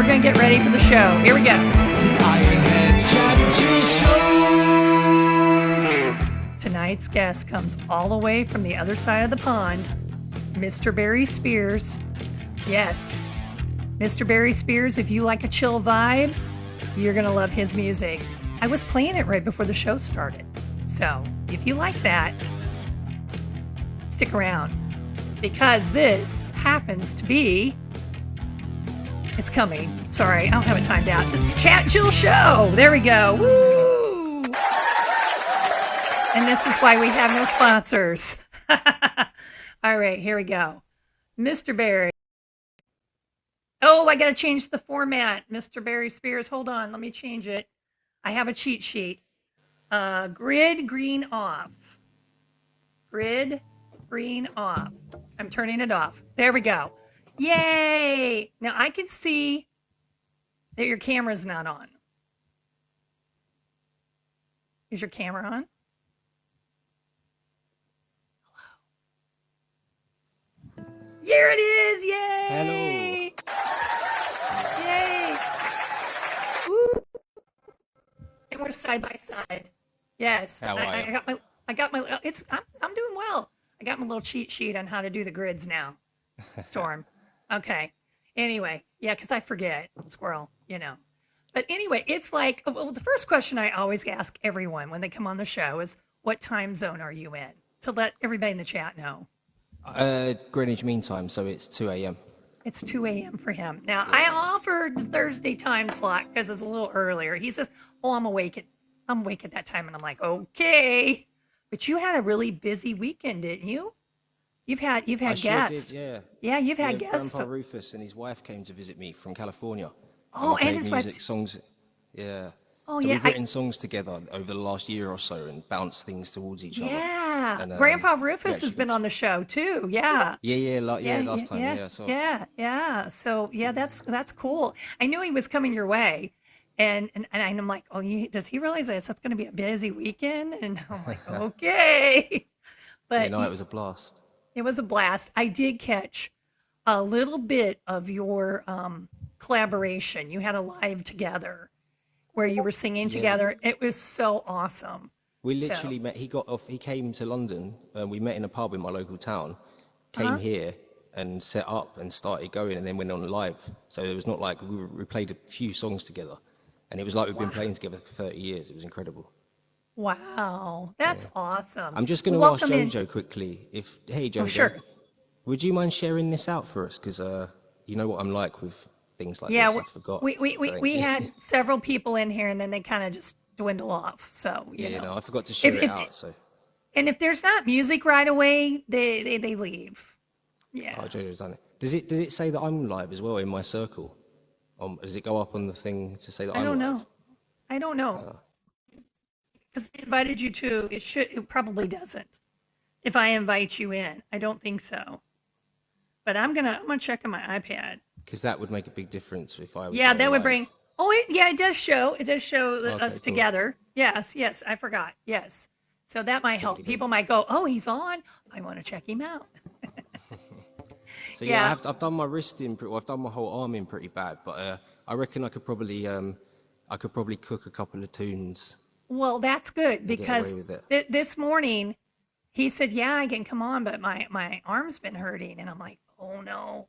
going to get ready for the show. Here we go. Tonight's guest comes all the way from the other side of the pond, Mr. Barry Spears. Yes, Mr. Barry Spears, if you like a chill vibe, you're going to love his music. I was playing it right before the show started. So if you like that, stick around. Because this happens to be... It's coming. Sorry, I don't have it timed out. The Chat Chill Show. There we go. Woo! And this is why we have no sponsors. All right, here we go. Mr. Barry. Oh, I got to change the format. Mr. Barry Spears. Hold on. Let me change it. I have a cheat sheet. Grid green off. Grid green off. I'm turning it off. There we go. Yay! Now I can see that your camera's not on. Is your camera on? Hello. Here it is! Yay! Hello. Yay! Woo! And we're side by side. Yes. How are you? I got my. I'm doing well. I got my little cheat sheet on how to do the grids now. Storm. Okay. Anyway, yeah, because I forget, squirrel, you know. But anyway, it's like, well, the first question I always ask everyone when they come on the show is, what time zone are you in? To let everybody in the chat know. Greenwich Mean Time, so it's 2 a.m. It's 2 a.m. for him. Now, I offered the Thursday time slot because it's a little earlier. He says, oh, I'm awake at that time. And I'm like, okay. But you had a really busy weekend, didn't you? You've had guests. Sure did, yeah. Yeah, you've had guests. Grandpa Rufus and his wife came to visit me from California. Oh, and his music, wife. Songs. Yeah. Oh, so yeah. we've written songs together over the last year or so and bounced things towards each other. Yeah. And, Grandpa Rufus has been on the show too. Yeah. Last time. Yeah. So. Yeah. So yeah, that's cool. I knew he was coming your way. And I'm like, oh, does he realize that it's going to be a busy weekend? And I'm like, okay. But Yeah, no, it was a blast. It was a blast. I did catch a little bit of your collaboration. You had a live together where you were singing together. It was so awesome. We literally met. He came to London. We met in a pub in my local town. Came here and set up and started going, and then went on live. So it was not like we played a few songs together, and it was like we've been playing together for 30 years. It was incredible. Wow, that's awesome. I'm just going to ask Jojo quickly. Hey Jojo, sure. Would you mind sharing this out for us? Because you know what I'm like with things like this. I forgot. We had several people in here, and then they kind of just dwindle off. So you know. I forgot to share it out. So. And if there's not music right away, they leave. Yeah. Oh, Jojo's done it. Does it say that I'm live as well in my circle? Does it go up on the thing to say that I'm live? I don't know. Because I invited you to, it probably doesn't. If I invite you in, I don't think so. But I'm gonna check on my iPad. Because that would make a big difference if I was. Yeah, that would bring. Oh, it does show. It does show us cool. together. Yes, I forgot. Yes, so that might help. People might go, "Oh, he's on. I want to check him out." So yeah, I've done my wrist in. I've done my whole arm in pretty bad, but I reckon I could probably cook a couple of tunes. Well, that's good because this morning he said, "Yeah, I can come on, but my arm's been hurting," and I'm like, "Oh no."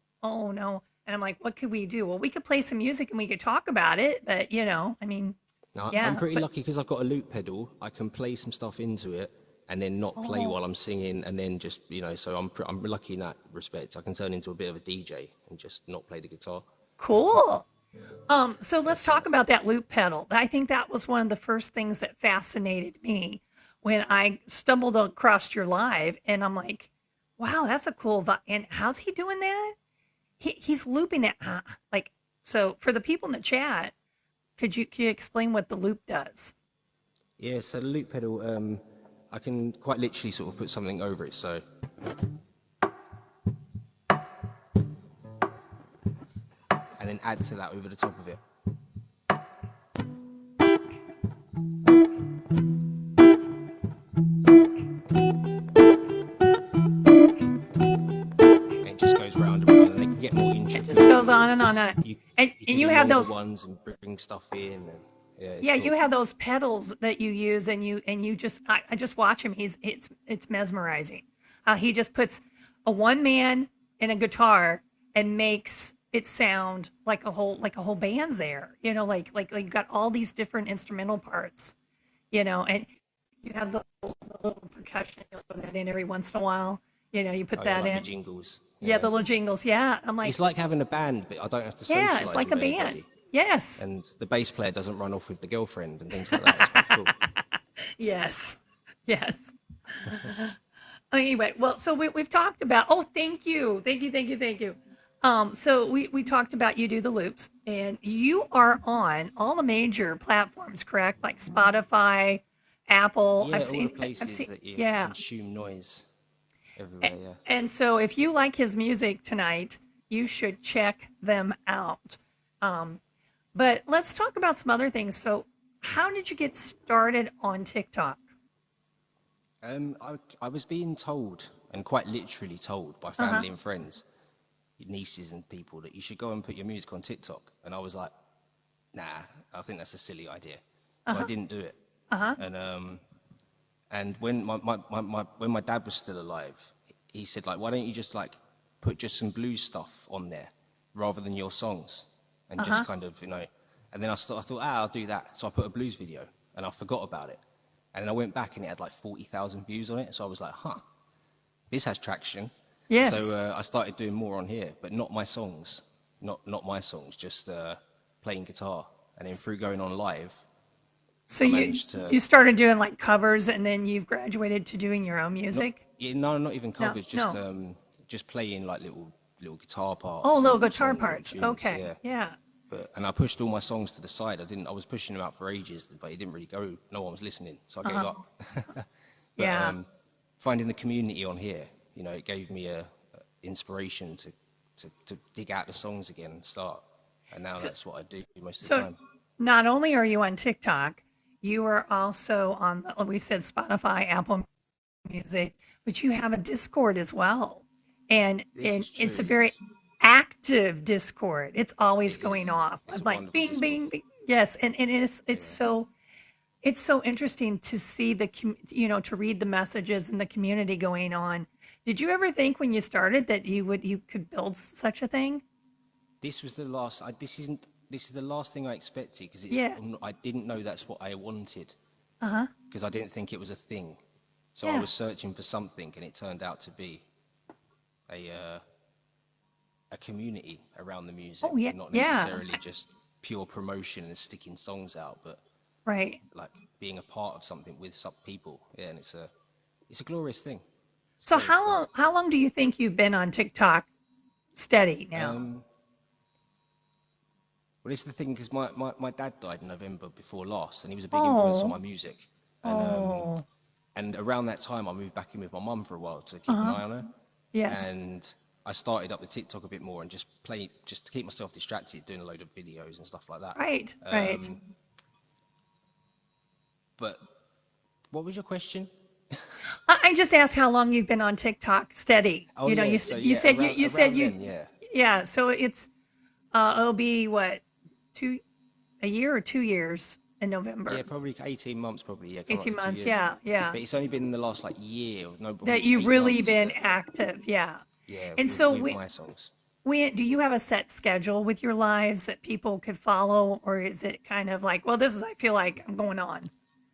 And I'm like, "What could we do?" Well, we could play some music and we could talk about it, but I'm pretty lucky because I've got a loop pedal. I can play some stuff into it and then not play while I'm singing, and then just So I'm lucky in that respect. I can turn into a bit of a DJ and just not play the guitar. Cool. So let's talk about that loop pedal. I think that was one of the first things that fascinated me when I stumbled across your live, and I'm like, wow, that's a cool vibe. And how's he doing that? He's looping it. So for the people in the chat, could you explain what the loop does? Yeah, so the loop pedal, I can quite literally sort of put something over it. So. And then add to that over the top of it. And it just goes round and round, and they can get more intricate. goes on and on and on. You you And can you do have longer those, ones and bring stuff in, and yeah, it's yeah, you cool. have those pedals that you use, and you just, I just watch him. It's mesmerizing. He just puts a one man and a guitar and makes it sound like a whole band's there. Like you got all these different instrumental parts. And you have the little percussion. You'll throw that in every once in a while. You put Oh yeah, that like the in. jingles. Yeah, Yeah, the little jingles. Yeah, I'm like, it's like having a band, but I don't have to yeah, it's socialize like a with band. anybody, Yes, and the bass player doesn't run off with the girlfriend and things like that. It's quite cool. yes, yes. Anyway, well, so we've talked about. Oh, thank you, thank you, thank you, thank you. So we talked about you do the loops, and you are on all the major platforms, correct? Like Spotify, Apple. Yeah, all the I've places seen, that you yeah. consume noise everywhere. Yeah. And so if you like his music tonight, you should check them out. Um, but let's talk about some other things. So, how did you get started on TikTok? I was being told, and quite literally told, by Uh huh. family and friends, nieces and people, that you should go and put your music on TikTok. And I was like, nah, I think that's a silly idea. Uh So I huh. didn't do it. Uh huh. And when when my dad was still alive, he said, like, why don't you just like put just some blues stuff on there rather than your songs, and Uh huh. just kind of, And then I thought, I'll do that. So I put a blues video, and I forgot about it. And then I went back, and it had like 40,000 views on it. So I was like, this has traction. Yes. So I started doing more on here, but not my songs, not my songs, just playing guitar. And then through going on live, So I you managed to. you started doing like covers, and then you've graduated to doing your own Not, music. yeah, no, not even No, covers, no. just playing like little guitar Oh, parts little and guitar songs and parts. tunes. Okay. Yeah, Yeah. and I pushed all my songs to the side. I was pushing them out for ages, but it didn't really go. No one was listening, so I Uh gave huh. up. But Yeah. finding the community on here, it gave me a inspiration to dig out the songs again and start. And now So, that's what I do most of the so time. not only are you on TikTok, you are also on we said Spotify, Apple Music, but you have a Discord as well. And This and is true. it's a very Yes, active Discord. It's always it going is. off. It's a Like wonderful bing Discord. bing bing. Yes, and Yeah. it's so interesting to see to read the messages and the community going on. Did you ever think when you started that you could build such a thing? This was the last. This isn't. This is the last thing I expected, because Yeah. I didn't know that's what I wanted, Uh-huh. because I didn't think it was a thing. So I Yeah. was searching for something, and it turned out to be a uh, a community around the music, Oh yeah. and not Yeah. necessarily just pure promotion and sticking songs out, but Right. like being a part of something with some people. Yeah, and it's a glorious thing. It's a So glorious thing. how long do you think you've been on TikTok steady now? Um, well, this is the thing, because my dad died in November before last, and he was a big influence on Oh. my music. And Oh. and around that time, I moved back in with my mum for a while to keep an Uh-huh. eye on her. Yes. And I started up the TikTok a bit more, and just to keep myself distracted, doing a load of videos and stuff like that. Right. Right. But what was your question? I just asked how long you've been on TikTok steady. Oh yeah, so You yeah, said you said around you then, yeah, yeah. So it'll be what, two a year or 2 years in yeah, November. probably 18 months, probably, yeah, coming up 18 to two months. years. Yeah. Yeah. But it's only been in the last like year, or no, That probably you've eight really months been that, active. Yeah. yeah, And so with my songs. do you have a set schedule with your lives that people could follow, or is it kind of like, well, this is, I feel like I'm going on.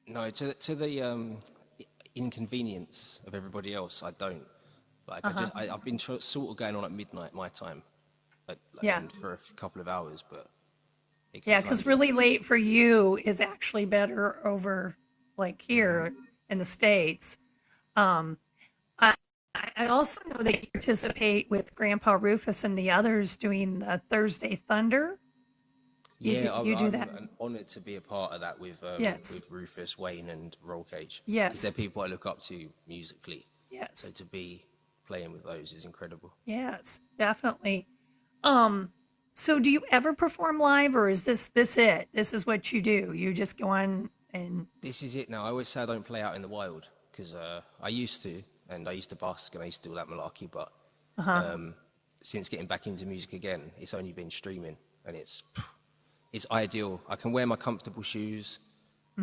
No, to the inconvenience of everybody else, I don't. Like Uh-huh. I've been sort of going on at midnight my time, Yeah. and for a couple of hours, but it can Yeah, kind because of get. really late for you is actually better over like here in the States. Um, I, I also know that you participate with Grandpa Rufus and the others doing the Thursday Thunder. Yeah, You do that? I'm honoured to be a part of that Yes. with Rufus, Wayne, and Roll Cage, because they're Yes. people I look up to musically. So Yes. to be playing with those is incredible. Yes. Definitely. Um, so do you ever perform live, or is this it? This is what you do. You just go on and This is it now. I always say I don't play out in the wild, because I used to, and I used to busk, and I used to do all that malarkey, but uh-huh. um, since getting back into music again, it's only been streaming, and it's ideal. I can wear my comfortable shoes. I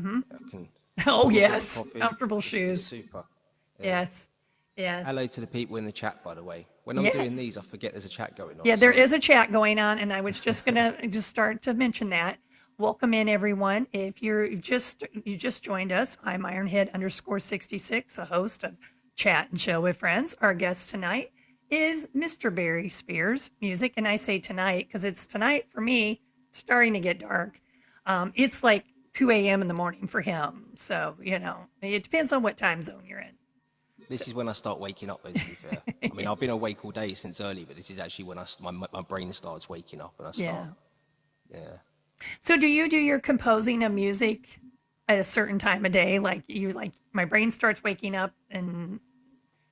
can Oh, have a sip of yes. coffee. Comfortable It's shoes. super. Yeah. Yes. Yes. Hello to the people in the chat, by the way. When I'm doing Yes. these, I forget there's a chat going on. Yeah, there so- is a chat going on, and I was just gonna just start to mention that. Welcome in, everyone. If you just joined us, I'm Ironhead_66, a host of Chat and Chill with Friends. Our guest tonight is Mr. Barry Spears Music, and I say tonight because it's tonight for me. Starting to get dark. It's like 2 a.m. in the morning for him, so it depends on what time zone you're in. This is when I start waking up, though, to be fair. I mean, I've been awake all day since early, but this is actually when my brain starts waking up and I start. Yeah. So do you do your composing of music at a certain time of day? Like my brain starts waking up, and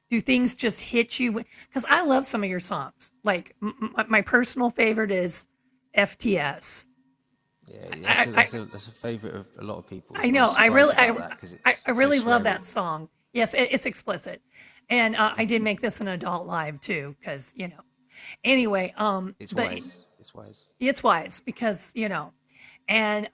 do things just hit you? Because I love some of your songs. Like my personal favorite is FTS. Yeah, that's a favorite of a lot of people. I know. I really so love sweary. that song. Yes, it's explicit, and I did make this an adult live too, because Anyway, It's but wise. It's wise. it's wise because and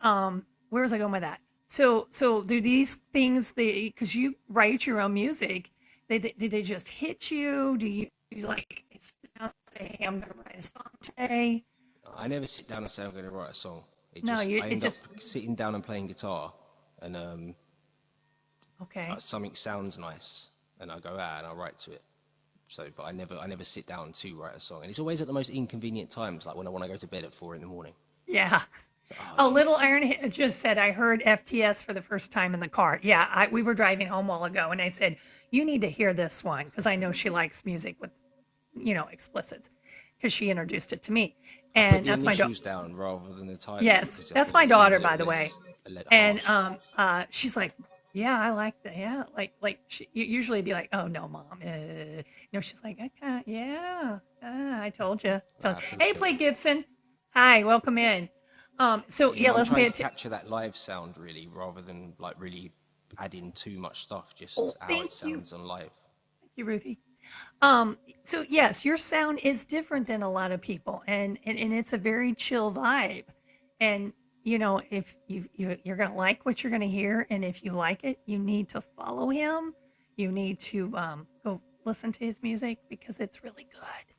where was I going with that? So do these things because you write your own music? Did they just hit you? Do you like sit down and say, "Hey, I'm going to write a song today"? I never sit down and say I'm going to write a song. I It end up sitting down and playing guitar, and okay. something sounds nice, and I go out and I write to it. So, but I never sit down to write a song, and it's always at the most inconvenient times, like when I want to go to bed at 4 a.m. Yeah. So, Little Iron just said, I heard FTS for the first time in the car. Yeah, we were driving home a while ago, and I said, you need to hear this one, because I know she likes music with, explicits, because she introduced it to me. And put the that's my initials down rather than the title. Yes, because I that's thought my it seemed daughter, a by little the way. And harsh. she's like, yeah, I like that. Yeah, like she usually be like, oh no, mom. She's like, okay, yeah, I told you. I Hey, appreciate Play it. Gibson. Hi, welcome in. So Yeah, I'm let's trying pay to attention. capture that live sound really, rather than like really adding too much stuff. Just Oh, how thank it you. sounds on live. Thank you, Ruthie. So yes, your sound is different than a lot of people, and it's a very chill vibe. And if you're gonna like what you're gonna hear, and if you like it, you need to follow him. You need to go listen to his music because it's really good.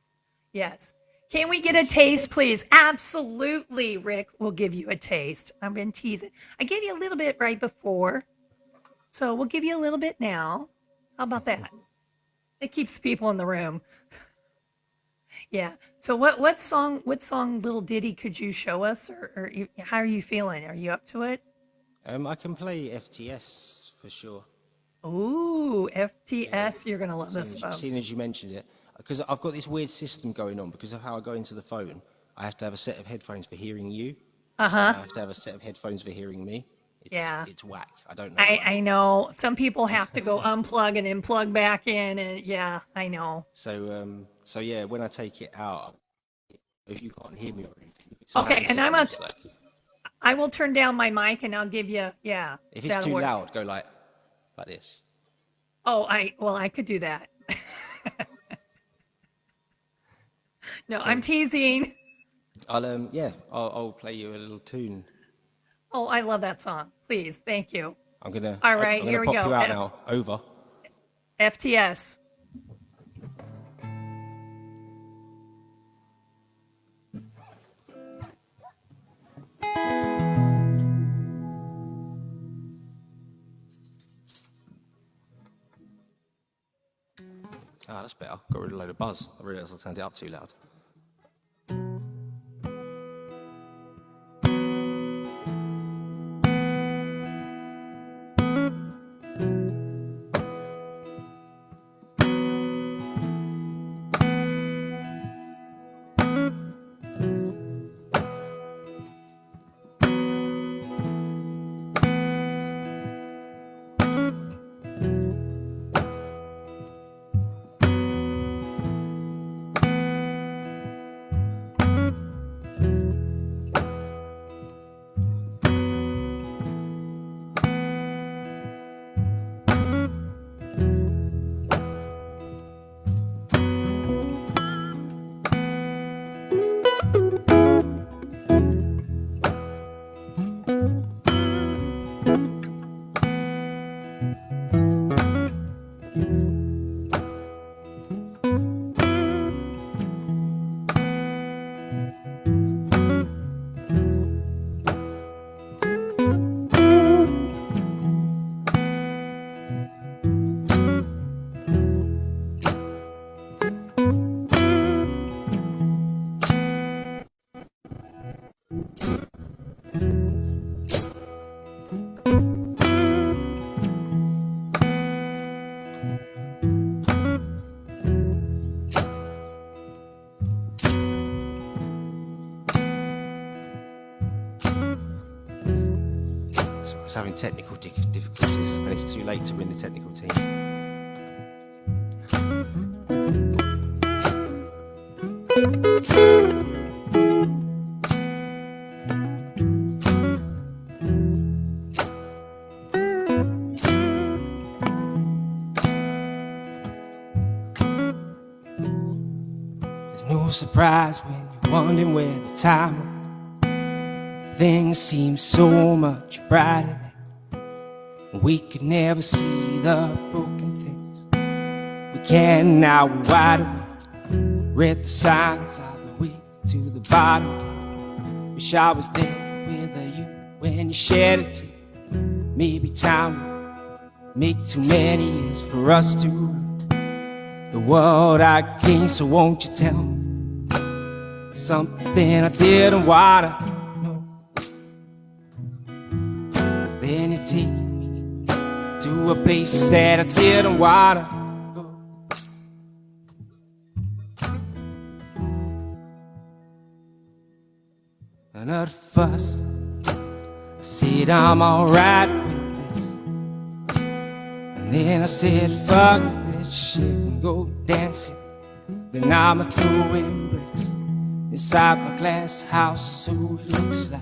Yes. Can we get a taste, please? Absolutely, Rick. We'll give you a taste. I've been teasing. I gave you a little bit right before, so we'll give you a little bit now. How about that? It keeps the people in the room. Yeah. So what song little ditty could you show us, or how are you feeling? Are you up to it? I can play FTS for sure. Ooh, FTS. You're gonna love this, folks. Seeing as you mentioned it, because I've got this weird system going on because of how I go into the phone. I have to have a set of headphones for hearing you. Uh-huh. I have to have a set of headphones for hearing me. It's whack. I don't know. I know some people have to go unplug and then plug back in, and yeah, I know. So yeah, when I take it out, if you can't hear me or anything, it's Okay, and like, I will turn down my mic and I'll give you if it's too loud, go like this. Oh, I could do that. No, I'm teasing. I'll play you a little tune. Oh, I love that song. Please, thank you. I'm gonna Here we pop go. you out now. Over. FTS. Ah, that's better. Got rid of a load of buzz. I realised I turned it up too loud. So I was having technical difficulties, and it's too late to win the technical team. There's no surprise when you're wondering where the time went. Things seem so much brighter then. We could never see the broken things. We can now, we're wide awake. Read the signs all the way to the bottom gate. Wish I was there with you when you shed a tear. Maybe time will make too many years for us to run the world I gained. So won't you tell me something I didn't wanna know? Then you take me to a place that I didn't wanna go. Another fuss. I said I'm alright with this, and then I said fuck this shit and go dancing. Then I'm throwing bricks inside my glass house, so it looks like.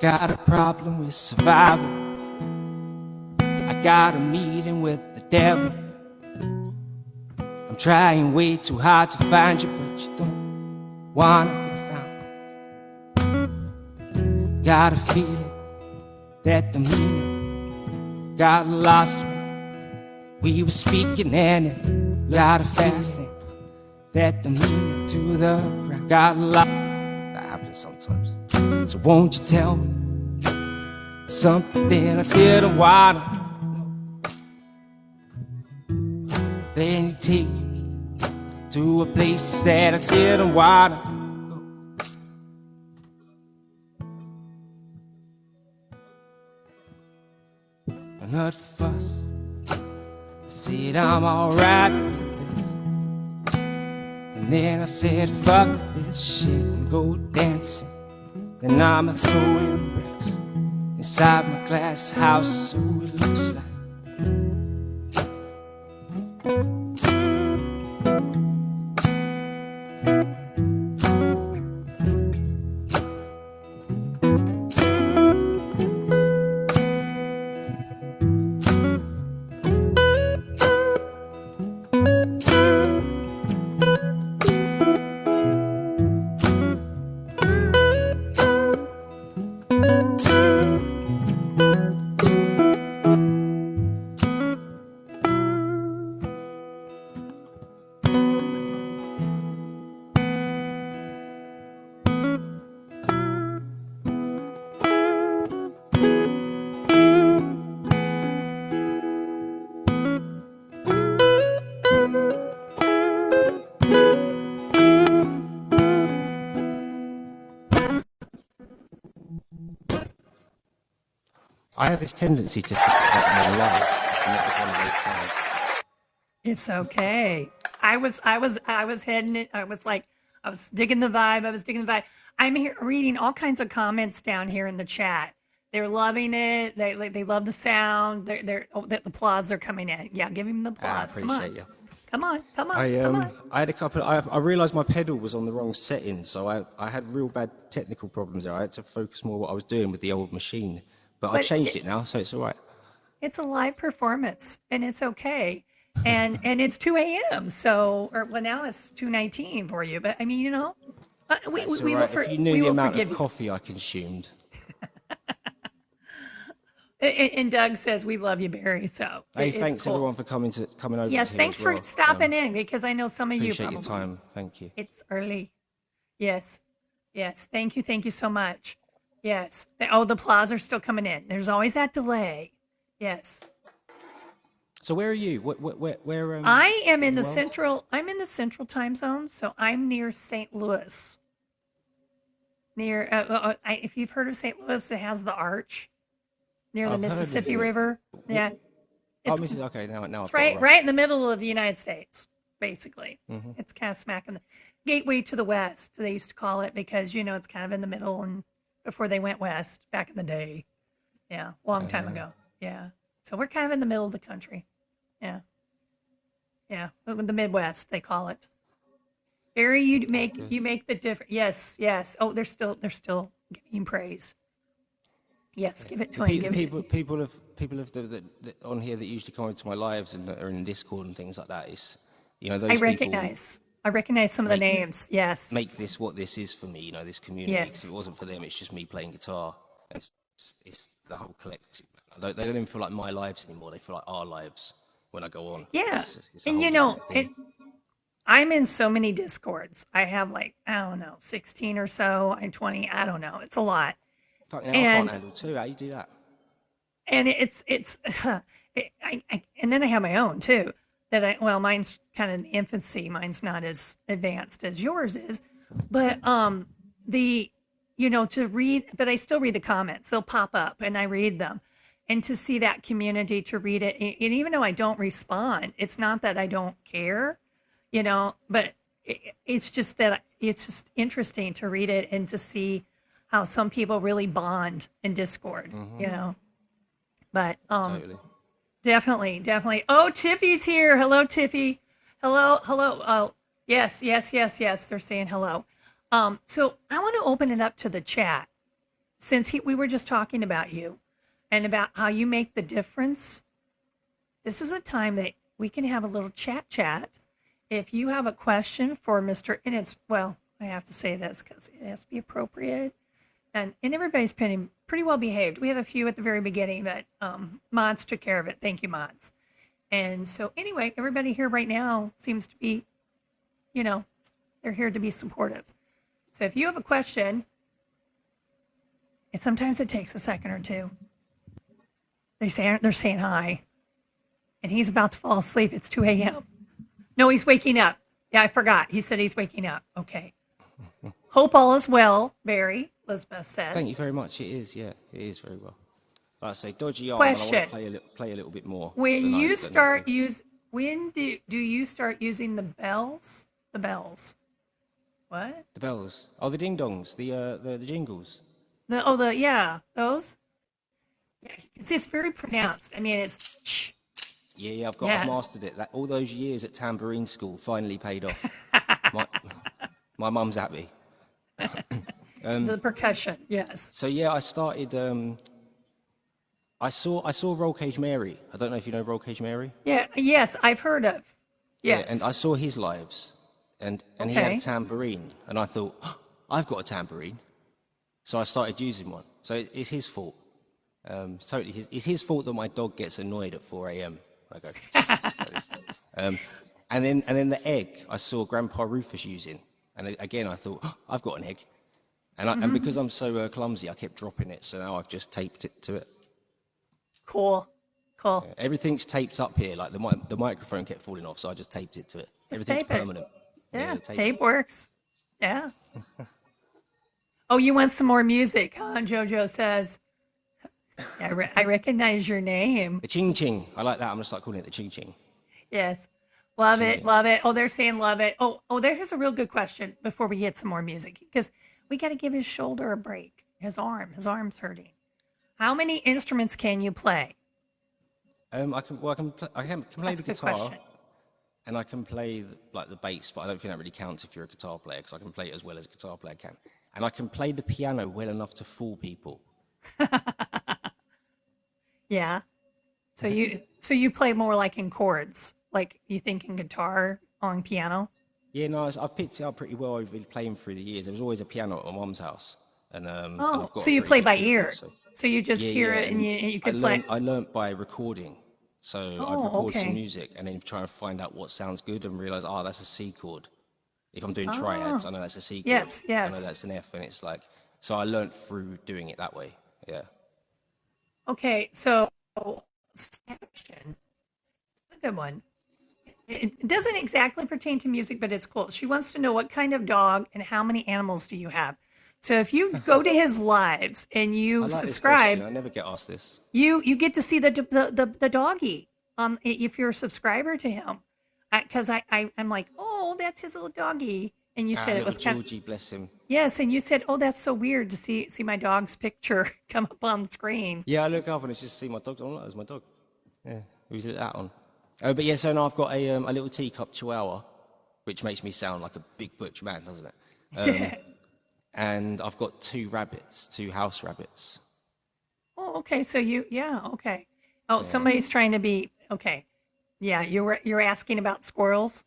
Got a problem with survival. I got a meeting with the devil. I'm trying way too hard to find you, but you don't wanna be found. Got a feeling that the meaning got lost when we were speaking, and it got a fasting that the meaning to the ground got lost. That happens sometimes. So won't you tell me something I didn't wanna know? Then you take me to a place that I didn't wanna go. Another fuss. I said I'm alright with this, and then I said fuck this shit and go dancing. Then I'm throwing bricks inside my glass house, so it looks like. I have this tendency to forget my life, and that was one of those times. It's okay. I was heading it. I was digging the vibe. I'm here reading all kinds of comments down here in the chat. They're loving it. They love the sound. The applause are coming in. Yeah, give him the applause. I appreciate you. Come on. I had a couple. I realised my pedal was on the wrong setting, so I had real bad technical problems there. I had to focus more on what I was doing with the old machine, but I've changed it now, so it's all right. It's a live performance, and it's okay. and it's 2 a.m. So, or well, now it's 2:19 for you. But I mean, we It's all we will right. If you knew we the will amount of forgive you. coffee I consumed. And Doug says we love you, Barry. So Hey, it's thanks cool. everyone for coming over Yes, to here as thanks for well. stopping in because I know some of you Appreciate your probably. time. Thank you. It's early. Yes. Yes. Thank you. Thank you so much. Yes. Oh, the applause are still coming in. There's always that delay. Yes. So where are you? Where I am in in the the world? central time zone, so I'm near St. Louis. Near if you've heard of St. Louis, it has the arch near the I've heard of Mississippi it. River. Wh- Yeah. Oh, It's Mrs. Okay, now it's I've got a right rough. in the middle of the United States, basically. Hmm. It's kind of smack in the gateway to the west, they used to call it, because it's kind of in the middle and before they went west back in the day. Yeah, long time ago. Yeah. So we're kind of in the middle of the country. Yeah. Yeah. The Midwest, they call it. Barry, Okay. you make the difference. Yes, yes. Oh, they're still giving him praise. Yes, give it to him. The Give it to him. people that on here that usually come into my lives and are in Discord and things like that. It's I those people recognize. I recognize some of the make names. Yes. make this what this is for me. This community. 'Cause if it Yes. wasn't for them, it's just me playing guitar. It's the whole collective. They don't even feel like my lives anymore. They feel like our lives when I go on. Yeah. It's a And whole different it thing. I'm in so many discords. I have like, I don't know, 16 or so. I'm 20. I don't know. It's a lot. Fuck now, I can't And handle two. How you do that? it's and then I have my own too. Mine's kind of in the infancy. Mine's not as advanced as yours is, but the to read, but I still read the comments. They'll pop up and I read them, and to see that community, to read it, and even though I don't respond, it's not that I don't care, but it's just that it's just interesting to read it and to see how some people really bond in Discord. But Totally. definitely, definitely. Oh, Tiffy's here. Hello, Tiffy. Hello, hello. Oh, yes, yes, yes, yes. They're saying hello. So I want to open it up to the chat since we were just talking about you and about how you make the difference. This is a time that we can have a little chat. If you have a question for Mr. And it's, well, I have to say this because it has to be appropriate. And everybody's pretty well behaved. We had a few at the very beginning, but Mods took care of it. Thank you, Mods. And so anyway, everybody here right now seems to be, they're here to be supportive. So if you have a question, and sometimes it takes a second or two. They're saying hi, and he's about to fall asleep. It's 2 a.m. No, he's waking up. Yeah, I forgot. He said he's waking up. Okay. Hope all is well, Barry. Elizabeth says. Thank you very much. It is, yeah, it is very well. Like I say, dodgy arm, and I want Question: to play a little bit more. When you than I start do. when do you start using the bells? The bells. What? The bells. Oh, the ding dongs, the jingles. Yeah, those. Yeah, it's very pronounced. I mean, it's shh. Yeah, I've Yeah. mastered it. That all those years at tambourine school finally paid off. my my mum's happy. The percussion. Yes. So yeah, I started. I saw Roll Cage Mary. I don't know if you know Roll Cage Mary. Yeah. Yes, I've heard of. Yes. Yeah, and I saw his lives, and he had a tambourine, and I thought, "Oh, I've got a tambourine, so I started using one. So it's his fault. It's his fault that my dog gets annoyed at 4 a.m. I go. And then the egg I saw Grandpa Rufus using, and again I thought, oh, I've got an egg, and because I'm so clumsy, I kept dropping it. So now I've just taped it to it. Cool. Everything's taped up here. Like the microphone kept falling off, so I just taped it to it. Everything's tape it. permanent. Yeah, tape. tape works. Yeah. Oh, you want some more music, huh? Jojo says. I recognize your name. The ching ching. I like that. I'm gonna start calling it the ching ching. Yes. Love Ching it. ching. Love it. Oh, they're saying love it. Oh, there's a real good question before we get some more music because we got to give his shoulder a break. His arm's hurting. How many instruments can you play? I can play That's the a good guitar. question. And I can play the bass, but I don't think that really counts if you're a guitar player because I can play it as well as a guitar player can. And I can play the piano well enough to fool people. Yeah. So you play more like in chords Like you thinking guitar on piano? Yeah, no, I've picked it up pretty well. I've been playing through the years. There was always a piano at my mum's house, and Oh, I've got so a you pretty play good by keyboard. ear. So So you just yeah, hear yeah, it and and you could play. I learnt by recording. So I'd Oh, record some okay. music and then try and find out what sounds good and realize, oh, that's a C chord. If I'm doing triads, Oh, I know that's a C chord. yes, I know yes. that's an F, and it's like, so I learnt through doing it that way. Yeah. Okay, so question. A good one. It doesn't exactly pertain to music, but it's cool. She wants to know what kind of dog and how many animals do you have? So if you go to his lives and I you like this question. subscribe, I never get asked this. you get to see the doggy if you're a subscriber to him. Because I'm like, oh, that's his little doggy. And you Ah, said it little was kind of, Georgie, bless him. yes, and you said, oh, that's so weird to see my dog's picture come up on the screen. Yeah, I look up and it's just see my dog. I'm like, there's my dog. Yeah, who's it that on? Oh, but yeah, so now I've got a little teacup chihuahua, which makes me sound like a big butch man, doesn't it? And I've got two rabbits, two house rabbits. Oh, okay. So yeah, okay. Oh, Yeah. somebody's trying to be okay. Yeah, you're asking about squirrels.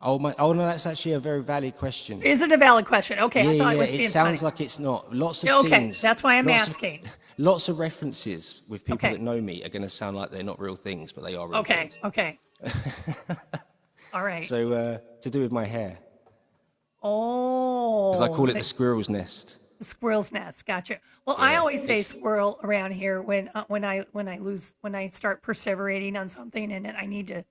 Oh my! Oh no, that's actually a very valid question. Is it a valid question? Okay, I Yeah, thought yeah, it yeah. was It being funny. sounds like it's not. Lots of Okay, things. that's why I'm lots of, asking. lots of references with people Okay, that know me are going to sound like they're not real things, but they are real okay, things. okay. All right. So to do with my hair, because I Oh, call it the squirrel's nest. the squirrel's nest. Gotcha. Well, I Yeah, always say it's squirrel around here when I start perseverating on something and then I need to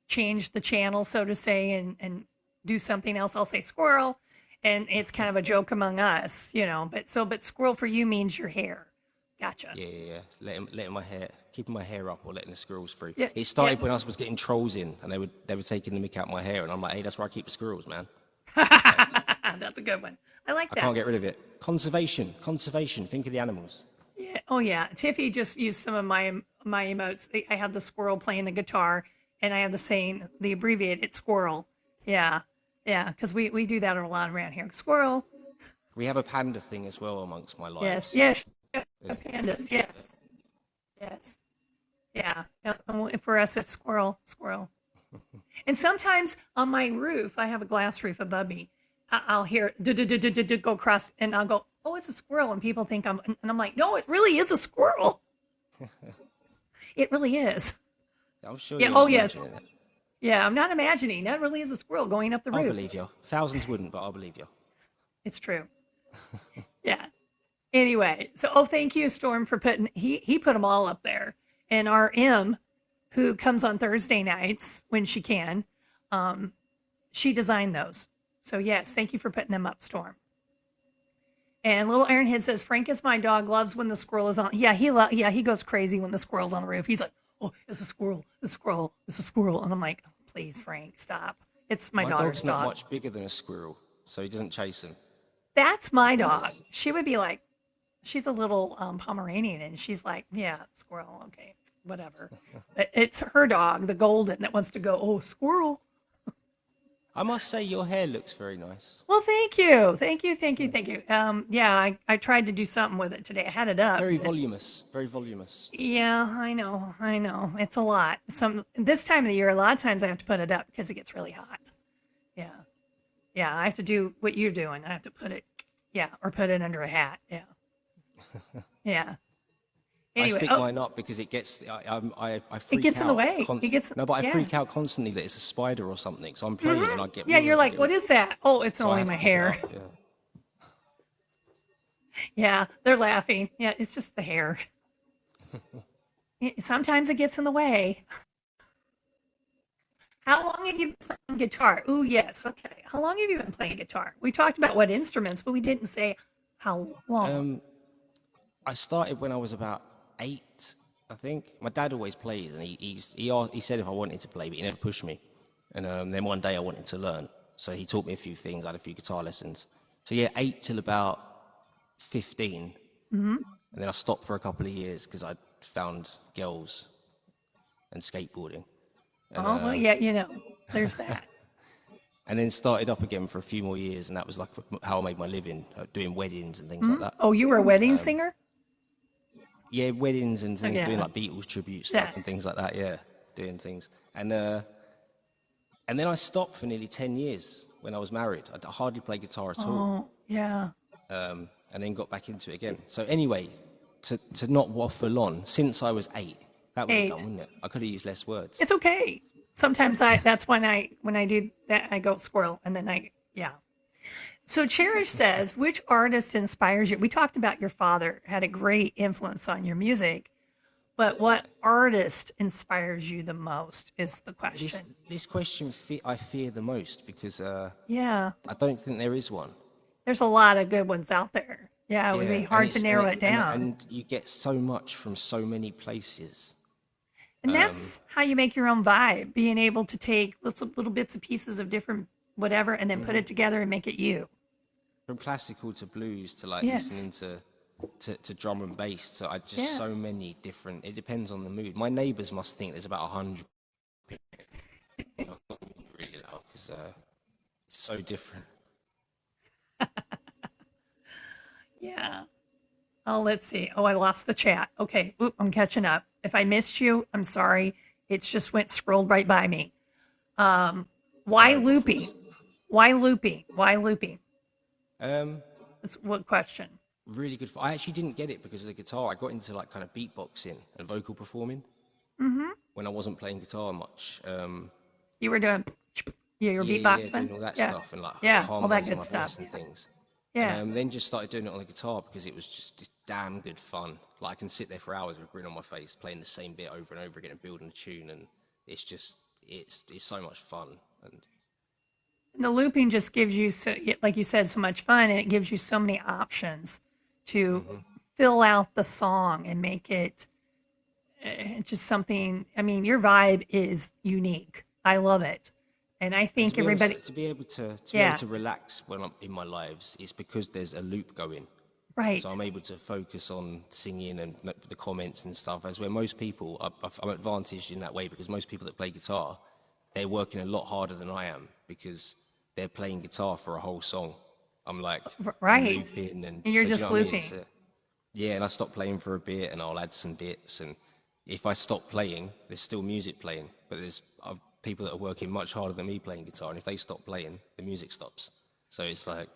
change the channel, so to say, and do something else. I'll say squirrel, and it's kind of a joke among us, you know. But squirrel for you means your hair. Gotcha. yeah, yeah, yeah. Letting my hair, keeping my hair up or letting the squirrels through. Yeah, It yeah. started when I was getting trolls in, and they were taking the mick out my hair, and I'm like, hey, that's where I keep the squirrels, man. That's a good one. I like I that. can't get rid of it. Conservation, conservation. Think of the animals. Yeah. Oh yeah. Tiffy just used some of my emotes. I have the squirrel playing the guitar, and I have the saying, the abbreviated squirrel. Yeah. Yeah. Because we do that a lot around here. Squirrel. We have a panda thing as well amongst my Yes. lives. Yes. There's- Pandas. Yes. Yes. Yeah. For us, it's squirrel. Squirrel. And sometimes on my roof, I have a glass roof above me. I'll hear go across, and I'll go, "Oh, it's a squirrel," and people think and I'm like, "No, it really is a squirrel. It really is." I'm sure Yeah. you're Oh, not yes. imagining it. Yeah. I'm not imagining. That really is a squirrel going up the I'll roof. believe you. Thousands wouldn't, but I'll believe you. It's true. Yeah. Anyway, so thank you, Storm, for putting he put them all up there, and our M, who comes on Thursday nights when she can, she designed those. So yes, thank you for putting them up, Storm. And little Ironhead says Frank is my dog. Loves when the squirrel is on. Yeah, he goes crazy when the squirrel's on the roof. He's like, oh, it's a squirrel, it's a squirrel, it's a squirrel, and I'm like, please, Frank, stop. It's my My daughter's dog's not dog. much bigger than a squirrel, so he doesn't chase them. That's my dog. Nice. She would be like, she's a little Pomeranian, and she's like, yeah, squirrel, okay, whatever. It's her dog, the golden, that wants to go, oh, squirrel. I must say your hair looks very nice. Well, thank you, thank you, thank you, thank you. Yeah, I tried to do something with it today. I had it up. Very voluminous, very voluminous. Yeah, I know. It's a lot. This time of the year, a lot of times I have to put it up because it gets really hot. Yeah, yeah, I have to do what you're doing. I have to put it, yeah, or put it under a hat. Yeah, yeah. I Anyway, stick mine up because it gets. I freak it gets out. in the way. It gets No, but I yeah. freak out constantly that it's a spider or something. So I'm playing and I get. Yeah, you're like, what is that? Oh, it's So I only have my to keep it hair. up, yeah. Yeah, they're laughing. Yeah, it's just the hair. Sometimes it gets in the way. How long have you been playing guitar? Ooh, yes. Okay. How long have you been playing guitar? We talked about what instruments, but we didn't say how long. I started when I was about 8, I think. My dad always played, and he said if I wanted to play, but he never pushed me. And then one day I wanted to learn, so he taught me a few things. I had a few guitar lessons. So yeah, 8 till about 15, and then I stopped for a couple of years because I found girls and skateboarding. And, Oh, well, yeah, you know, there's that. and then started up again for a few more years, and that was like how I made my living, doing weddings and things like that. Oh, you were a wedding singer? Yeah, weddings and things, Yeah. doing like Beatles tribute stuff Yeah. and things like that. Yeah. doing things. And then I stopped for nearly 10 years when I was married. I hardly played guitar at all. Oh, yeah. And then got back into it again. So anyway, to not waffle on, since I was 8, that would have done, 8. wouldn't it? I could have used less words. It's okay. Sometimes that's when I do that, I go squirrel, and then yeah. So Cherish says, which artist inspires you? We talked about your father had a great influence on your music, but what artist inspires you the most is the question. This question I fear the most because Yeah, I don't think there is one. there's a lot of good ones out there. Yeah, it would be hard to narrow it down. And you get so much from so many places. And that's how you make your own vibe, being able to take little bits and pieces of different whatever and then put it together and make it you. From classical to blues to like Yes. listening to drum and bass. So so many different, it depends on the mood. My neighbors must think there's about 100 people. Not really loud because it's so different. Yeah. Oh, let's see. Oh, I lost the chat. Okay. Oop, I'm catching up. If I missed you, I'm sorry. It's just scrolled right by me. Why loopy? Why loopy? Why loopy? That's what question? Really good. I actually didn't get it because of the guitar. I got into like kind of beatboxing and vocal performing when I wasn't playing guitar much. You were doing, you were beatboxing? Doing all that stuff and like all that harmonizing good my stuff. voice and things. Yeah. And then just started doing it on the guitar because it was just damn good fun. Like I can sit there for hours with a grin on my face, playing the same bit over and over again and building a tune, and it's so much fun. And The looping just gives you, like you said, so much fun, and it gives you so many options to fill out the song and make it just something. I mean, your vibe is unique. I love it, and I think everybody to be able to relax when I'm in my lives is because there's a loop going. right. So I'm able to focus on singing and the comments and stuff. As where most people, I'm advantaged in that way because most people that play guitar, they're working a lot harder than I am because they're playing guitar for a whole song. I'm like looping and you're so, just do you know what I looping. mean? Yeah, and I stop playing for a bit and I'll add some bits. And if I stop playing, there's still music playing. But there's people that are working much harder than me playing guitar. And if they stop playing, the music stops. So it's like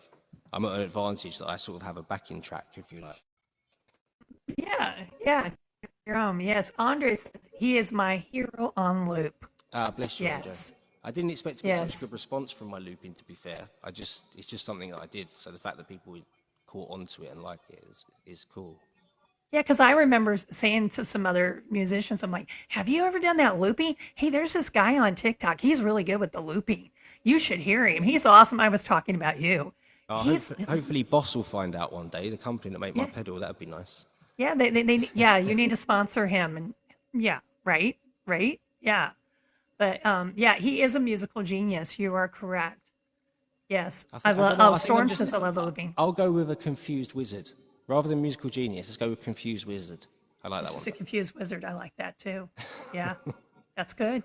I'm at an advantage that I sort of have a backing track, if you like. Yeah. Your own. Yes, Andre says he is my hero on loop. Bless you, Andrew. Yes. I didn't expect to get such a good response from my looping, to be fair. It's just something that I did. So the fact that people caught onto it and like it is cool. Yeah, because I remember saying to some other musicians, I'm like, have you ever done that looping? Hey, there's this guy on TikTok. He's really good with the looping. You should hear him. He's awesome. I was talking about you. Hopefully Boss will find out one day, the company that make my pedal. That'd be nice. Yeah, yeah, you need to sponsor him. And yeah, right. Yeah. But yeah, he is a musical genius. You are correct. Yes. I love, Storm says I love the looping. I'll go with a confused wizard. Rather than musical genius, let's go with confused wizard. I like that one. Just a confused wizard. I like that too. Yeah. That's good.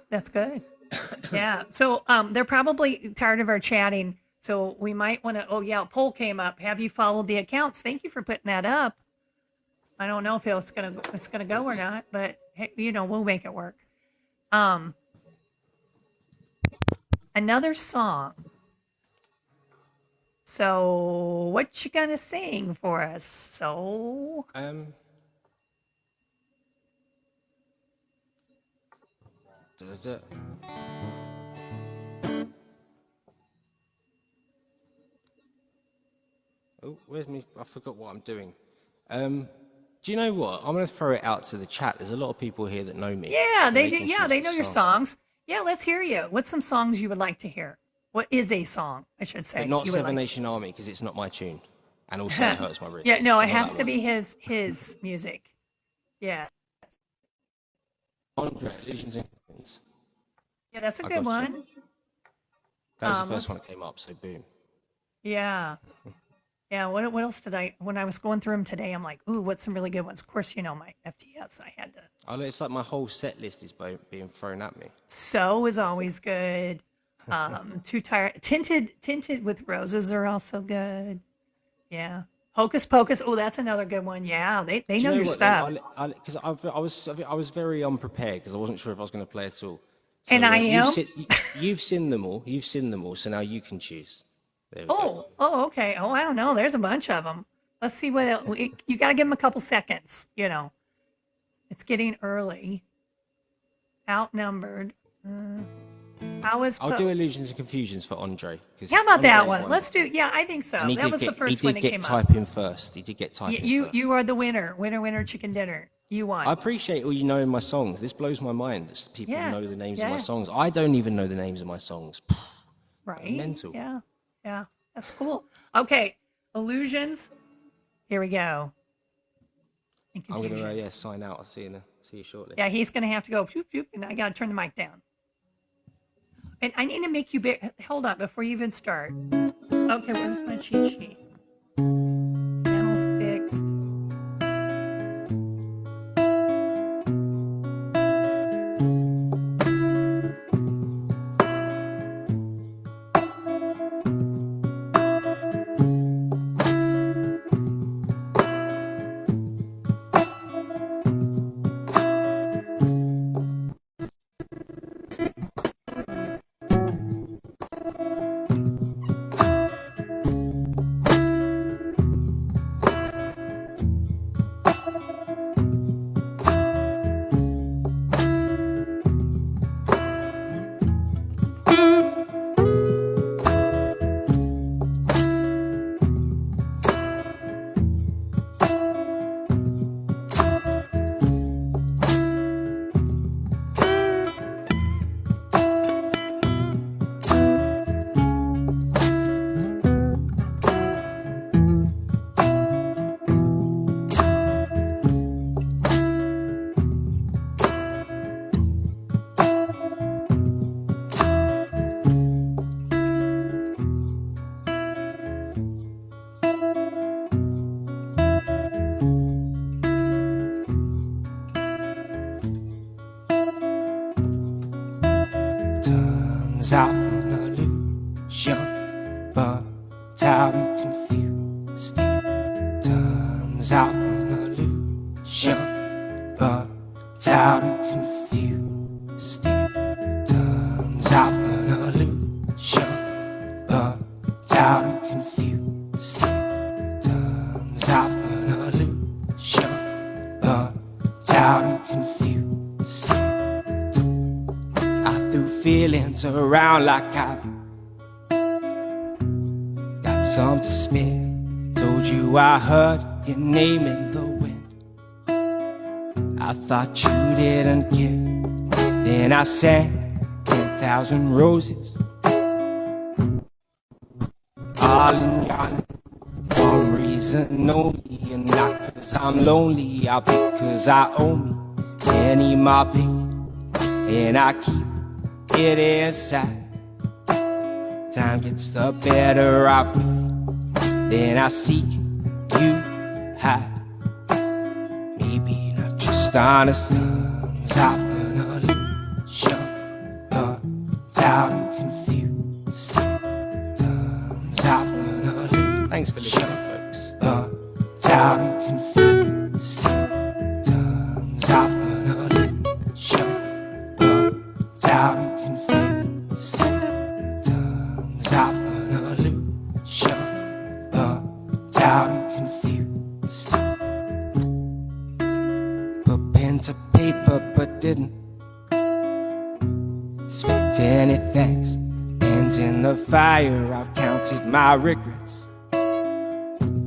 Yeah. So they're probably tired of our chatting. So we might want to, a poll came up. Have you followed the accounts? Thank you for putting that up. I don't know if it's gonna go or not, but hey, we'll make it work. Another song. So what you gonna sing for us? So Oh, where's me? I forgot what I'm doing. Do you know what? I'm going to throw it out to the chat. There's a lot of people here that know me. Yeah, they do. Yeah, they know your songs. Yeah, let's hear you. What's some songs you would like to hear? What is a song, I should say? But not Seven Nation Army because it's not my tune, and also it hurts my wrist. Yeah, no, it has to be his music. Yeah. Andre, Illusions and Influence. Yeah, that's a good one. That was the first one that came up, so boom. Yeah. Yeah, what else when I was going through them today, I'm like, ooh, what's some really good ones? Of course, my FTS, I had to. Oh, it's like my whole set list is being thrown at me. So is always good. Too tired. Tinted with Roses are also good. Yeah. Hocus Pocus. Oh, that's another good one. Yeah, they Do you know know your what? Then stuff. because I was very unprepared because I wasn't sure if I was going to play at all. And So I am. you've seen them all. You've seen them all. So now you can choose. There we go. Oh, okay. Oh, I don't know. There's a bunch of them. Let's see what you got to give them a couple seconds. You know, it's getting early. Outnumbered. I was. I'll do illusions and confusions for Andre. How about that Andre one? won. Let's do. Yeah, I think so. And That was the he first one did that get came up. typing first. He did get typing first. You are the winner. Winner, chicken dinner. You won. I appreciate all you know in my songs. This blows my mind. That people Yeah, know the names of my yeah. songs. I don't even know the names of my songs. Right. Mental. Yeah. That's cool. Okay. Illusions. Here we go. And I'm gonna confusions. sign out. I'll see you shortly. Yeah, he's gonna have to go. Shoop, shoop, and I gotta turn the mic down. And I need to make you hold on before you even start. Okay, where's my cheat sheet? Panel fixed. Turns out an illusion, but out and confused. Turns out an illusion, but out and confused. Turns out an illusion, but out and confused. Turns out an illusion, but out and confused. I threw feelings around like I've got some to smear. Told you I heard your name in the wind. I thought you didn't care. Then I sang 10,000 roses all in your name. One reason only, and not 'cause I'm lonely, or because I owe me any my pain, and I keep it inside. Time gets the better of me, then I seek you hide. Maybe not just honest, top an illusion, but out and confused. Top an illusion. Thanks for listening, folks. Out and confused. Top an illusion, out and confused. Top an illusion, out and confused. Put pen to paper, but didn't expect any thanks. Hands in the fire, I've counted my regrets.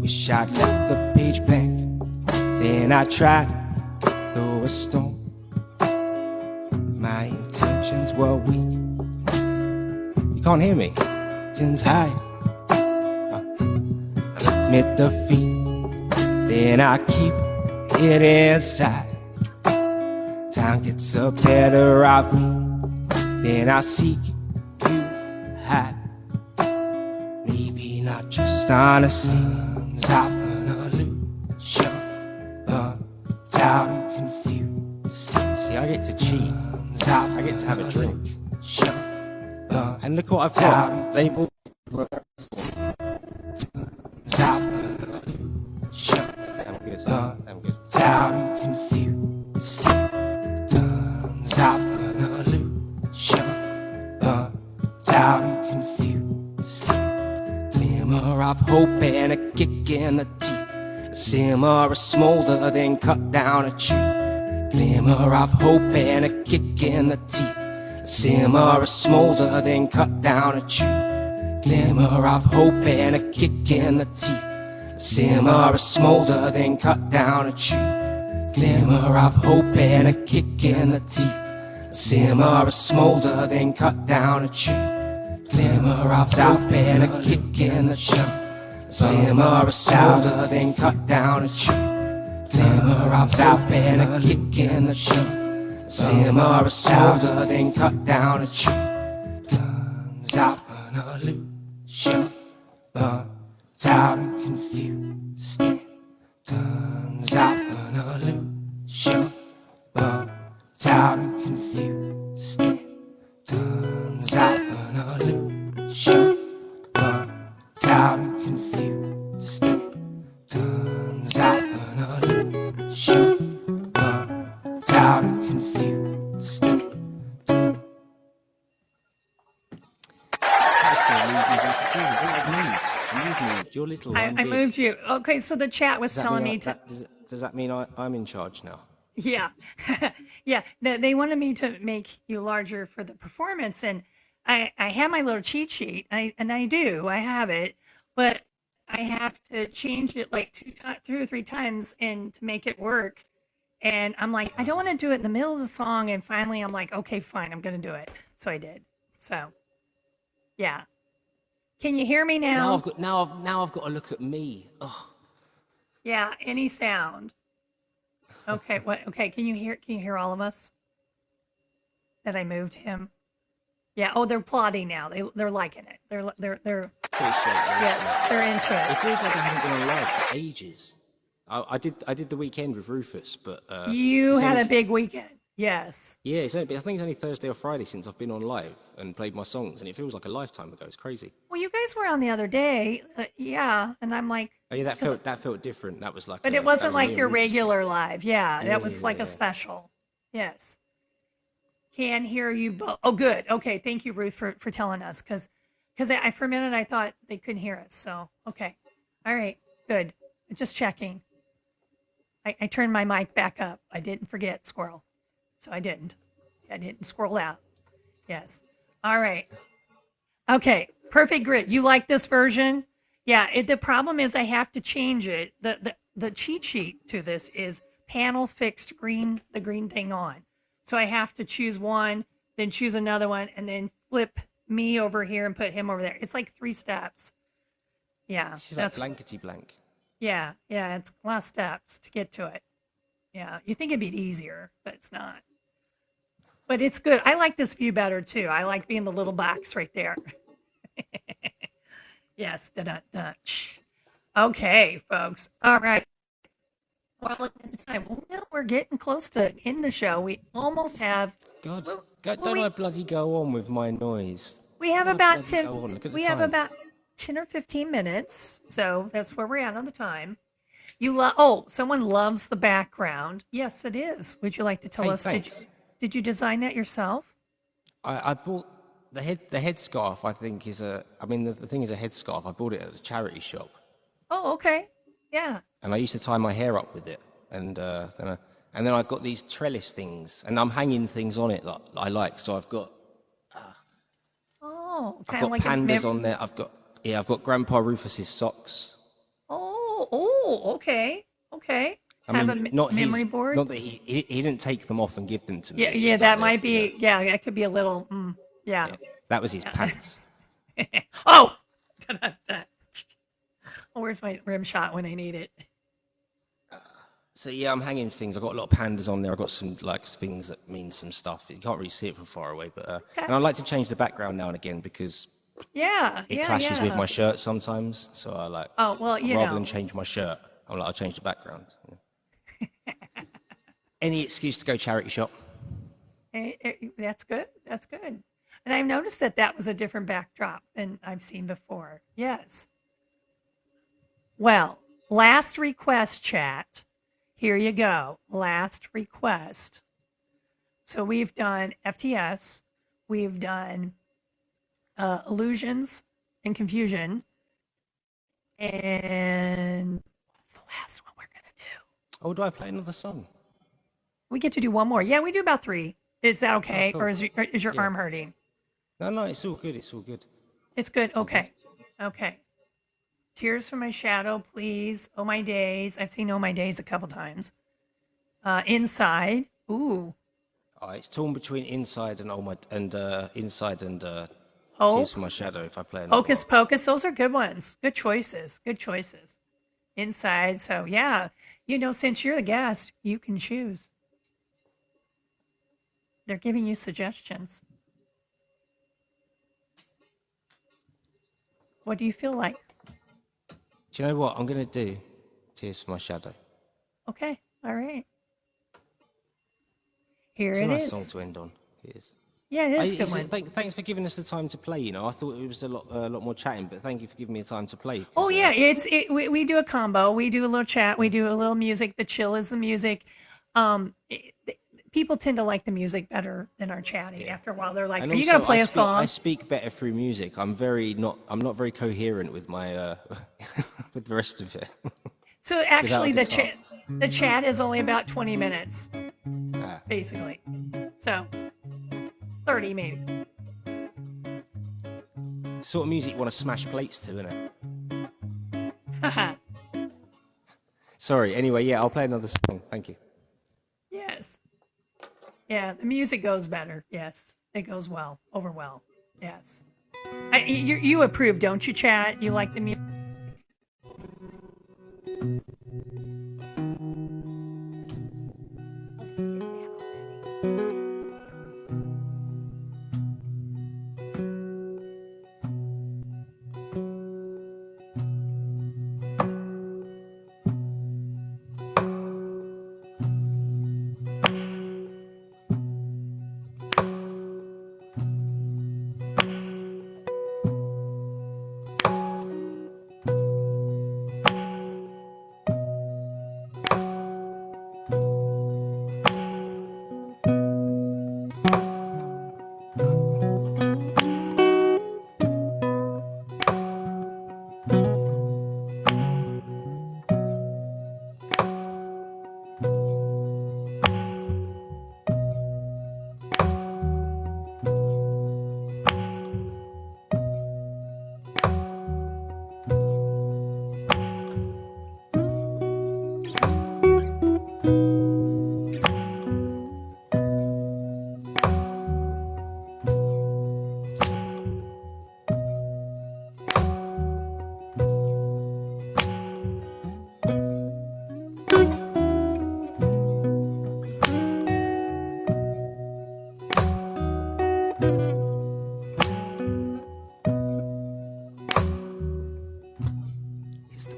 Wish I'd left the page blank. Then I tried to throw a stone. My intentions were weak. You can't hear me. Tins high. Admit defeat. Then I keep it inside. Time gets the better of me. Then I seek you hide. Maybe not just honesty. Top an illusion, but out and confused. See, I get to cheat. I get to have a drink. And look what I've got. They all Glimmer of hope and a kick in the teeth. A simmer, a smolder, then cut down a tree. Glimmer of hope and a kick in the teeth. A simmer, a smolder, then cut down a tree. Glimmer of hope and a kick in the teeth. A simmer, a smolder, then cut down a tree. Glimmer of hope and a kick in the teeth. A simmer, a smolder, then cut down a tree. Glimmer of hope and a kick in the tree. A simmer, a smolder, then cut down a tree. Glimmer of hope and a kick in the tree. A simmer, a smolder, then cut down a tree. Turns out an illusion, burnt out and confused. It turns out an illusion, burnt out and confused. It turns out an illusion, burnt out and confused. It turns out an illusion, burnt out and confused. Your little I moved you. Okay, so the chat was telling me to. Does that mean I'm in charge now? Yeah. Yeah. They wanted me to make you larger for the performance. And I have my little cheat sheet. I do. I have it. But I have to change it like 2 or 3 times and to make it work. And I'm like, I don't want to do it in the middle of the song. And finally, I'm like, okay, fine. I'm going to do it. So I did. So, yeah. Can you hear me now? Now I've got to look at me. Oh. Yeah, any sound. Okay, what? Okay, can you hear all of us? That I moved him. Yeah. Oh, they're plotting now. They're liking it. They're yes, they're into it. It feels like I haven't been on live for ages. I did the weekend with Rufus, but you had a big weekend. Yes. Yeah, I think it's only Thursday or Friday since I've been on live and played my songs, and it feels like a lifetime ago. It's crazy. Well, you guys were on the other day, yeah, and I'm like, oh yeah, that felt different. That was like, but it wasn't like your Rufus. regular live. Yeah, that was like yeah. a special. Yes. Can hear you both. Oh, good. Okay, thank you, Ruth, for telling us, because I for a minute I thought they couldn't hear us. So okay, all right, good. Just checking. I turned my mic back up. I didn't forget, squirrel. So I didn't squirrel out. Yes. All right. Okay. Perfect grid. You like this version? Yeah. The problem is I have to change it. The cheat sheet to this is panel fixed green, the green thing on. So I have to choose one, then choose another one, and then flip me over here and put him over there. It's like 3 steps. Yeah. This is like blankety blank. Yeah. Yeah. It's a lot of steps to get to it. Yeah. You think it'd be easier, but it's not. But it's good. I like this view better too. I like being the little box right there. Yes. Da-da-da. Okay, folks. All right. Well, we're getting close to end the show. We almost have. God, don't I bloody go on with my noise? We have about 10. We have about 10 or 15 minutes. So that's where we're at on the time. Someone loves the background. Yes, it is. Would you like to tell us? Thanks. Did you design that yourself? I bought the headscarf. I think is the thing is a headscarf. I bought it at a charity shop. Oh, okay. Yeah. And I used to tie my hair up with it, and then I got these trellis things, and I'm hanging things on it that I like. So I've got I've got like pandas on there. I've got Grandpa Rufus's socks. Okay. I mean, not memory board. Not that he didn't take them off and give them to me. Yeah, that might be. Yeah, that could be a little. Yeah. That was his pants. Oh, where's my rim shot when I need it? So yeah, I'm hanging things. I've got a lot of pandas on there. I've got some like things that mean some stuff. You can't really see it from far away, but and I like to change the background now and again because it clashes with my shirt sometimes. So I like. Oh well, rather than change my shirt, I'll change the background. Any excuse to go charity shop. That's good. That's good. And I've noticed that was a different backdrop than I've seen before. Yes. Well, last request, chat. Here you go. Last request. So we've done FTS. We've done illusions and confusion. And what's the last one we're going to do? Oh, do I play another song? We get to do one more. Yeah, we do about 3. Is that Oh, okay? Or cool. is your Yeah. arm hurting? No, no, it's all good. It's all good. It's good. It's all good. Okay. Okay. Tears from my shadow, please. Oh my days. I've seen Oh my days a couple times. Inside. Ooh. Oh, it's torn between inside and inside and tears Hope. for my shadow. If I play another one. Hocus Pocus. Those are good ones. Good choices. Good choices. Inside. So yeah, since you're the guest, you can choose. They're giving you suggestions. What do you feel like? Do you know what I'm gonna do? Tears for my shadow. Okay. All right. Here It's a it nice song is. to end on. It is. Yeah, it is a good one. Thanks for giving us the time to play. I thought it was a lot more chatting, but thank you for giving me the time to play. Oh yeah, we do a combo. We do a little chat. We do a little music. The chill is the music. Um, it, People tend to like the music better than our chatting. Yeah. After a while, they're like, And "Are you also, gonna play a song?" I speak better through music. I'm not very coherent with my with the rest of it. So actually, Without a guitar. the chat is only about 20 minutes, Ah. basically. So 30 maybe. Sort of music you want to smash plates to, isn't it? Sorry. Anyway, yeah, I'll play another song. Thank you. Yes. Yeah, the music goes better. Yes, it goes well, over well. Yes. You approve, don't you, chat? You like the music?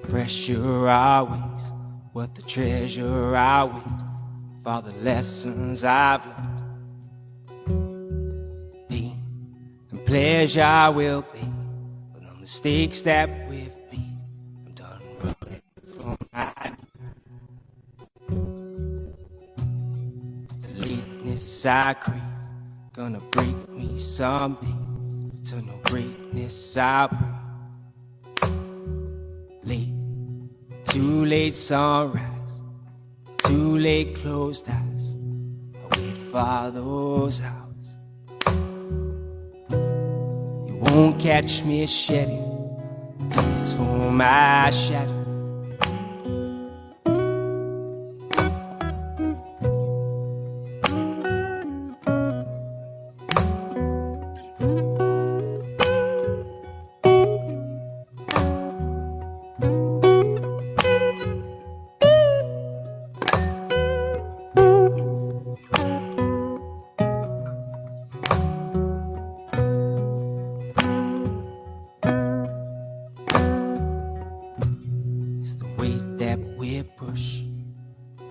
Pressure always, what the treasure I wait for the lessons I've learned. Pain and pleasure will be for the mistakes that we've made. I'm done running from my it's the lateness I crave, gonna break me someday. To no greatness I bring. Late. Too late sunrise, too late closed eyes. I wait for those hours. You won't catch me shedding tears for my shadow.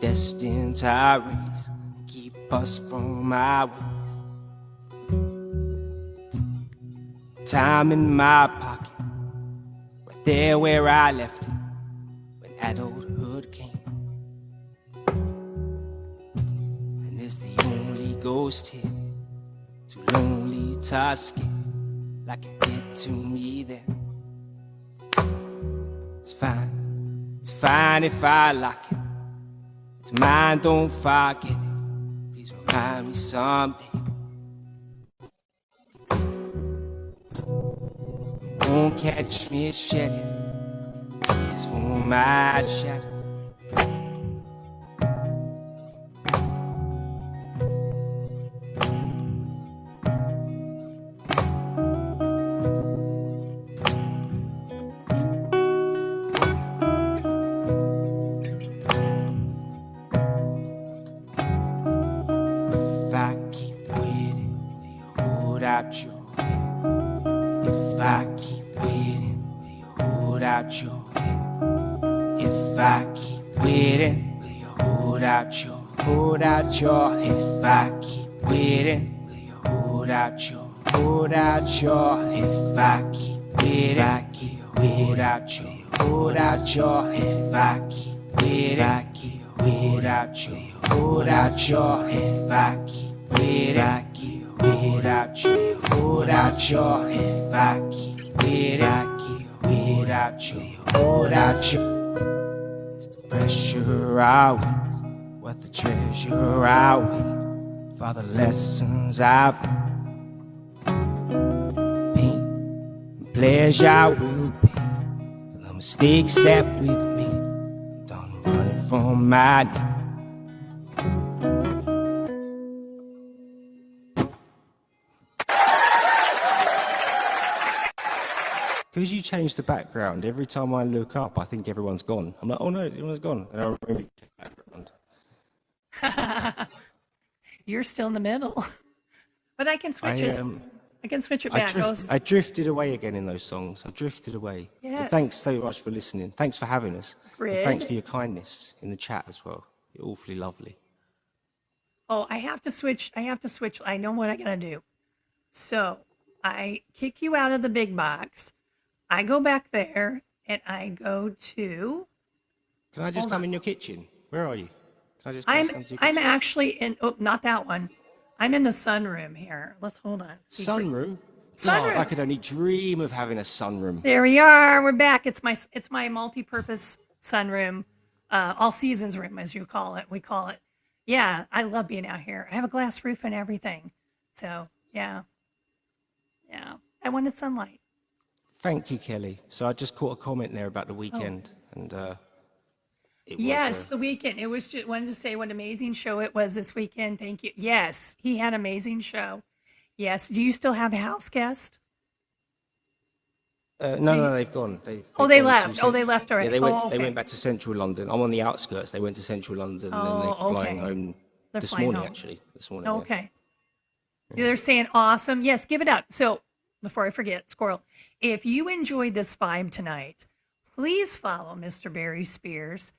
Destined to raise and keep us from our ways. Time in my pocket, right there where I left it when adulthood came. And it's the only ghost here, too lonely to escape like it did to me then. It's fine if I like it. It's mine, don't forget it. Please remind me someday. Won't catch me shedding tears for my shadow. If I keep waiting, will you hold out your hand? If I keep waiting, will you hold out your hand? If I keep waiting, will you hold out your hand? If I keep waiting, will you hold out your hand? If I keep waiting, hold out your hand. If I keep waiting, hold out your hand. If I keep waiting, hold out your hand. If I keep waiting, hold out your. It's the pressure out, what the treasure out for the lessons I've pain and pleasure will be for the mistakes that we've made. Done running from my name. Because you change the background, every time I look up, I think everyone's gone. I'm like, oh no, everyone's gone. And I remember the background. You're still in the middle. But I can switch it. I can switch it back. I drifted away again in those songs. I drifted away. Yes. So thanks so much for listening. Thanks for having us. And thanks for your kindness in the chat as well. You're awfully lovely. Oh, I have to switch. I know what I gotta do. So I kick you out of the big box. I go back there and I go to. Can I just come in your kitchen? Where are you? Can I just I'm actually in. Oh, not that one. I'm in the sunroom here. Let's hold on. Sunroom? Sunroom. God, I could only dream of having a sunroom. There we are. We're back. It's my multi-purpose sunroom, all seasons room as you call it. We call it. Yeah, I love being out here. I have a glass roof and everything. So yeah. I wanted sunlight. Thank you, Kelly. So I just caught a comment there about the weekend, and it was, the weekend. It was just wanted to say what an amazing show it was this weekend. Thank you. Yes, he had an amazing show. Yes. Do you still have a house guest? No, they've gone. They left. They left already. Yeah, they went back to central London. I'm on the outskirts. They went to central London, and then they're flying home this morning. Okay. Yeah. They're saying awesome. Yes, give it up. So before I forget, Squirrel, if you enjoyed this vibe tonight, please follow Mr. Barry Spears.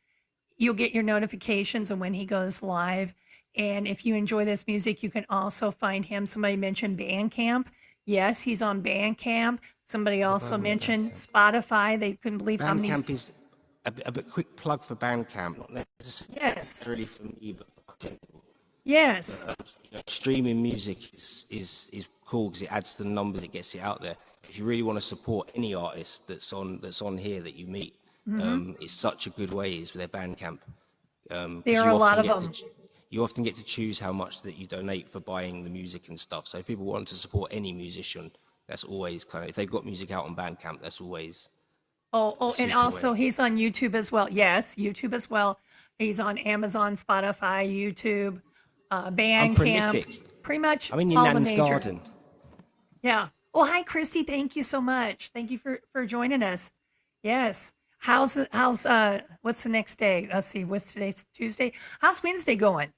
You'll get your notifications of when he goes live. And if you enjoy this music, you can also find him. Somebody mentioned Bandcamp. Yes, he's on Bandcamp. Somebody also mentioned Spotify. They couldn't believe how many. Bandcamp is a bit quick plug for Bandcamp, not necessarily for me, but for people. Yes. Streaming music is cool because it adds to the numbers, it gets it out there. If you really want to support any artist that's on here that you meet, it's such a good way is with their Bandcamp. There are a lot of them. You often get to choose how much that you donate for buying the music and stuff. So if people want to support any musician, that's always kind of, if they've got music out on Bandcamp, that's always. And also he's on YouTube as well. Yes, YouTube as well. He's on Amazon, Spotify, YouTube, Bandcamp. I'm prolific. Pretty much. I'm in your nan's garden. Yeah. Well, hi, Christy. Thank you so much. Thank you for joining us. Yes. How's what's the next day? Let's see. What's today's Tuesday? How's Wednesday going?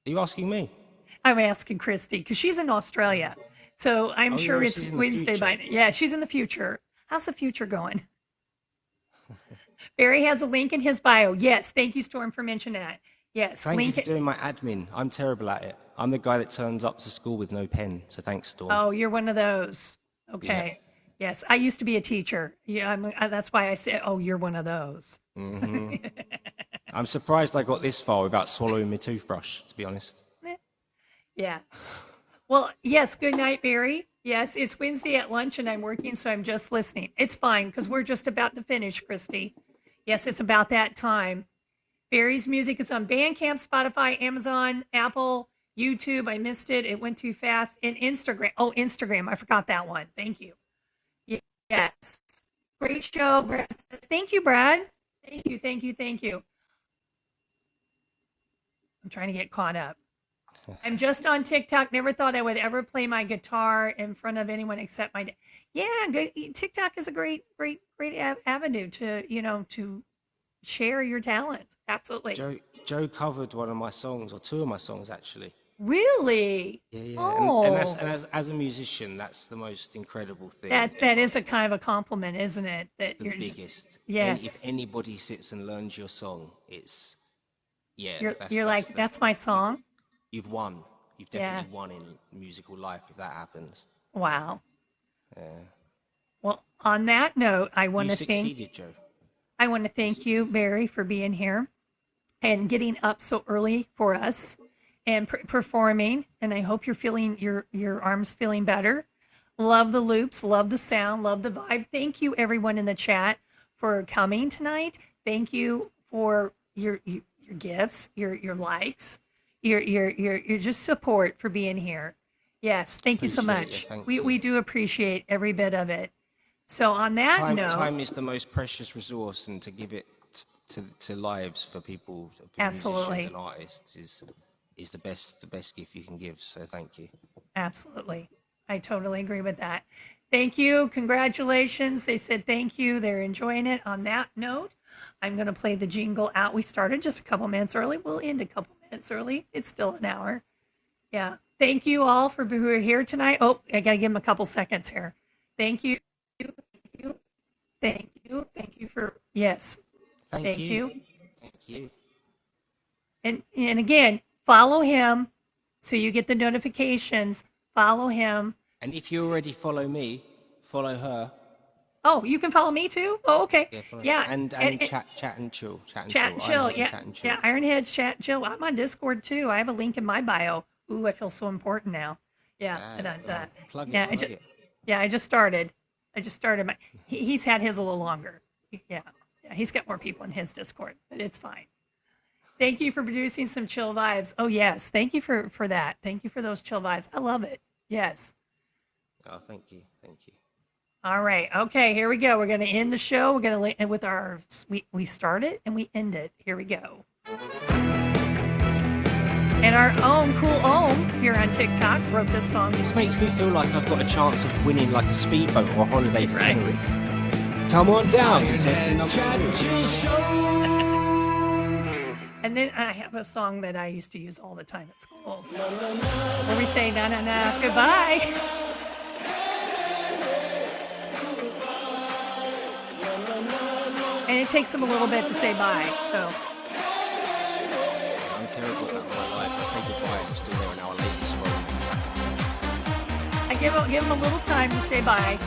Are you asking me? I'm asking Christy because she's in Australia. So I'm sure it's Wednesday by now. Yeah, she's in the future. How's the future going? Barry has a link in his bio. Yes. Thank you, Storm, for mentioning that. Yes. Thank you for doing my admin. I'm terrible at it. I'm the guy that turns up to school with no pen. So thanks, Storm. Oh, you're one of those. Okay. Yeah. Yes. I used to be a teacher. Yeah. That's why I said, oh, you're one of those. Mm-hmm. I'm surprised I got this far without swallowing my toothbrush, to be honest. Yeah. Well, yes. Good night, Barry. Yes, it's Wednesday at lunch and I'm working, so I'm just listening. It's fine because we're just about to finish, Christy. Yes, it's about that time. Barry's music is on Bandcamp, Spotify, Amazon, Apple, YouTube. I missed it. It went too fast. And Instagram. Oh, Instagram. I forgot that one. Thank you. Yes. Great show, Brad. Thank you, Brad. Thank you. Thank you. Thank you. I'm trying to get caught up. I'm just on TikTok. Never thought I would ever play my guitar in front of anyone except my dad. Yeah, good. TikTok is a great avenue to, to share your talent. Absolutely. Joe covered one of my songs, or two of my songs actually. Really? Yeah. Oh. And as a musician, that's the most incredible thing. That is a kind of a compliment, isn't it? That it's the biggest. Yes. If anybody sits and learns your song, it's that's my song. You've won. You've definitely won in musical life if that happens. Wow. Yeah. Well, on that note, I want to thank you, Barry, for being here and getting up so early for us and performing. And I hope you're feeling your arms feeling better. Love the loops, love the sound, love the vibe. Thank you, everyone in the chat, for coming tonight. Thank you for your gifts, your likes. Your just support for being here. Yes, thank you so much. We do appreciate every bit of it. So on that note, time is the most precious resource, and to give it to lives for people, absolutely, musicians and artists is the best gift you can give. So thank you. Absolutely, I totally agree with that. Thank you, congratulations. They said thank you. They're enjoying it. On that note, I'm going to play the jingle out. We started just a couple minutes early. We'll end a couple minutes early. It's still an hour. Yeah. Thank you all for who are here tonight. Oh, I got to give them a couple seconds here. Thank you. Thank you for, yes. Thank you. Thank you. And again, follow him so you get the notifications. Follow him. And if you already follow me, follow her. Oh, you can follow me too? Oh, okay. Yeah. And chat and chill. Chat and chill. Yeah. Ironheads chat and chill. I'm on Discord too. I have a link in my bio. Ooh, I feel so important now. Yeah. Plug it. Yeah, I just started. He's had his a little longer. Yeah. He's got more people in his Discord, but it's fine. Thank you for producing some chill vibes. Oh yes, thank you for that. Thank you for those chill vibes. I love it. Yes. Oh, thank you. All right. Okay, here we go. We're going to end the show. We're going to end with our we start it and we end it. Here we go. And our own Cool Ohm here on TikTok wrote this song. This makes me feel like I've got a chance of winning like a speedboat or a holiday to Tenerife. Come on down. Contestant number 2. And then I have a song that I used to use all the time at school, where we say na na na goodbye. And it takes them a little bit to say bye, so. I'm terrible about my life. I say goodbye and I'm still there an hour late this morning. I give them a little time to say bye,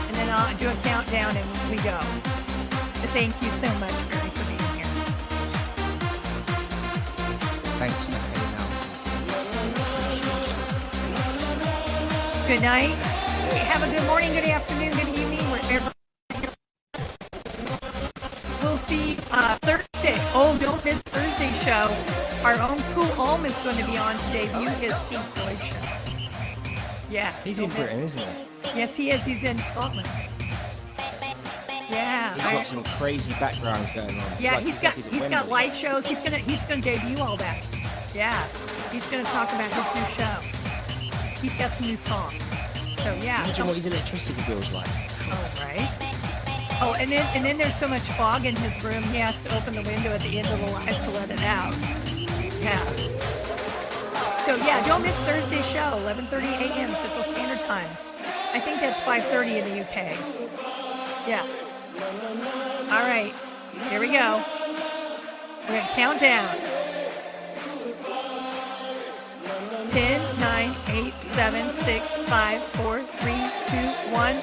and then I'll do a countdown and we go. But thank you so much, Barry, for being here. Thanks for hanging out. Good night. Have a good morning, good afternoon, good evening, wherever. We'll see Thursday. Oh, don't miss Thursday's show. Our own Cool Ohm is going to be on to debut his Pink Floyd show. Yeah. He's in Britain, isn't he? Yes, he is. He's in Scotland. Yeah. He's got some crazy backgrounds going on. Yeah, he's got light shows. He's gonna debut all that. Yeah. He's gonna talk about his new show. He's got some new songs. So yeah. Imagine what his electricity bill's like. Oh, right. Oh, and then there's so much fog in his room, he has to open the window at the end of the live to let it out. Yeah. So yeah, don't miss Thursday's show, 11:30 a.m. Central Standard Time. I think that's 5:30 in the UK. Yeah. All right, here we go. We're gonna count down. 10, 9, 8, 7, 6, 5, 4, 3, 2, 1.